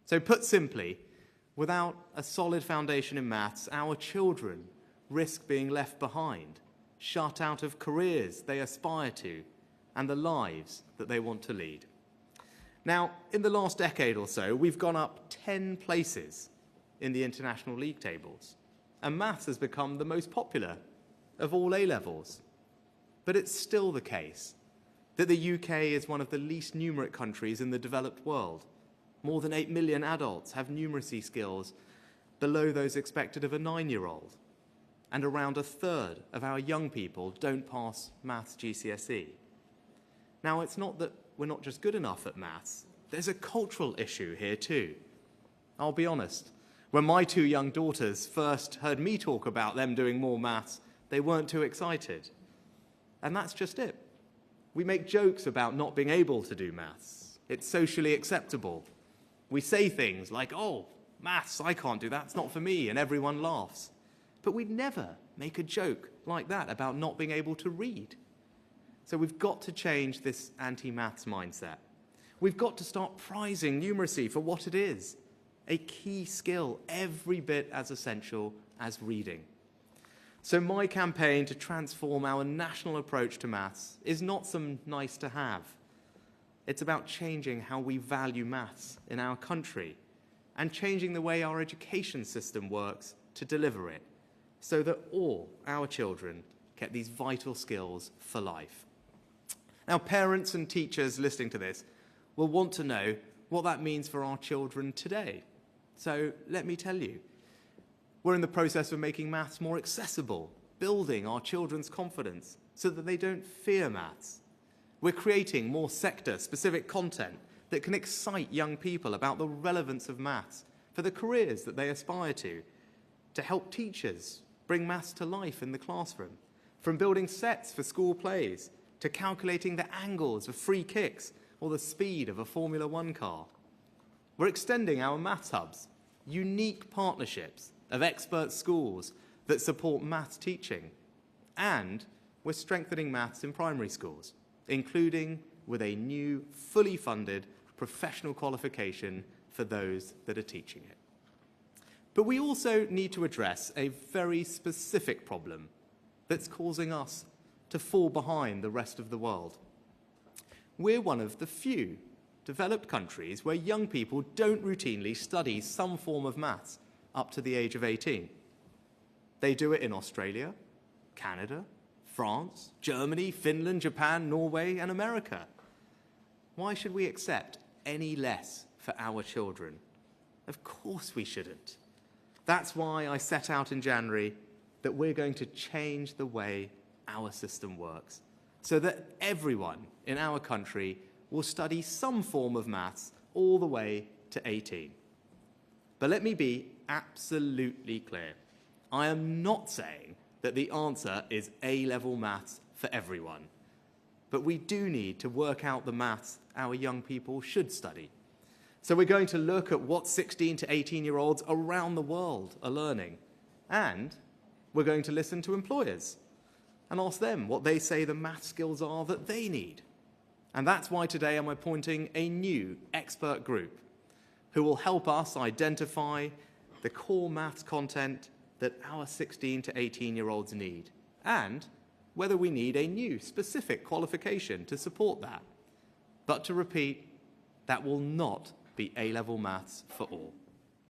So put simply, without a solid foundation in maths, our children risk being left behind, shut out of careers they aspire to, and the lives that they want to lead. Now, in the last decade or so, we've gone up 10 places in the international league tables, and maths has become the most popular of all A-levels. But it's still the case that the UK is one of the least numerate countries in the developed world. More than 8 million adults have numeracy skills below those expected of a 9-year-old. And around a third of our young people don't pass maths GCSE. Now, it's not that we're not just good enough at maths. There's a cultural issue here too. I'll be honest, when my 2 young daughters first heard me talk about them doing more maths, they weren't too excited. And that's just it. We make jokes about not being able to do maths. It's socially acceptable. We say things like, oh, maths, I can't do that, it's not for me, and everyone laughs. But we'd never make a joke like that about not being able to read. So we've got to change this anti-maths mindset. We've got to start prizing numeracy for what it is, a key skill every bit as essential as reading. So my campaign to transform our national approach to maths is not some nice to have. It's about changing how we value maths in our country and changing the way our education system works to deliver it so that all our children get these vital skills for life. Now, parents and teachers listening to this will want to know what that means for our children today. So let me tell you. We're in the process of making maths more accessible, building our children's confidence so that they don't fear maths. We're creating more sector-specific content that can excite young people about the relevance of maths for the careers that they aspire to help teachers bring maths to life in the classroom, from building sets for school plays to calculating the angles of free kicks or the speed of a Formula One car. We're extending our maths hubs, unique partnerships of expert schools that support maths teaching. And we're strengthening maths in primary schools, including with a new, fully funded professional qualification for those that are teaching it. But we also need to address a very specific problem that's causing us to fall behind the rest of the world. We're one of the few developed countries where young people don't routinely study some form of maths up to the age of 18. They do it in Australia, Canada, France, Germany, Finland, Japan, Norway, and America. Why should we accept any less for our children? Of course we shouldn't. That's why I set out in January that we're going to change the way our system works, so that everyone in our country will study some form of maths all the way to 18. But let me be absolutely clear. I am not saying that the answer is A-level maths for everyone. But we do need to work out the maths our young people should study. So we're going to look at what 16 to 18-year-olds around the world are learning. And we're going to listen to employers and ask them what they say the math skills are that they need. And that's why today I'm appointing a new expert group who will help us identify the core maths content that our 16 to 18-year-olds need, and whether we need a new specific qualification to support that. But to repeat, that will not be A-level maths for all.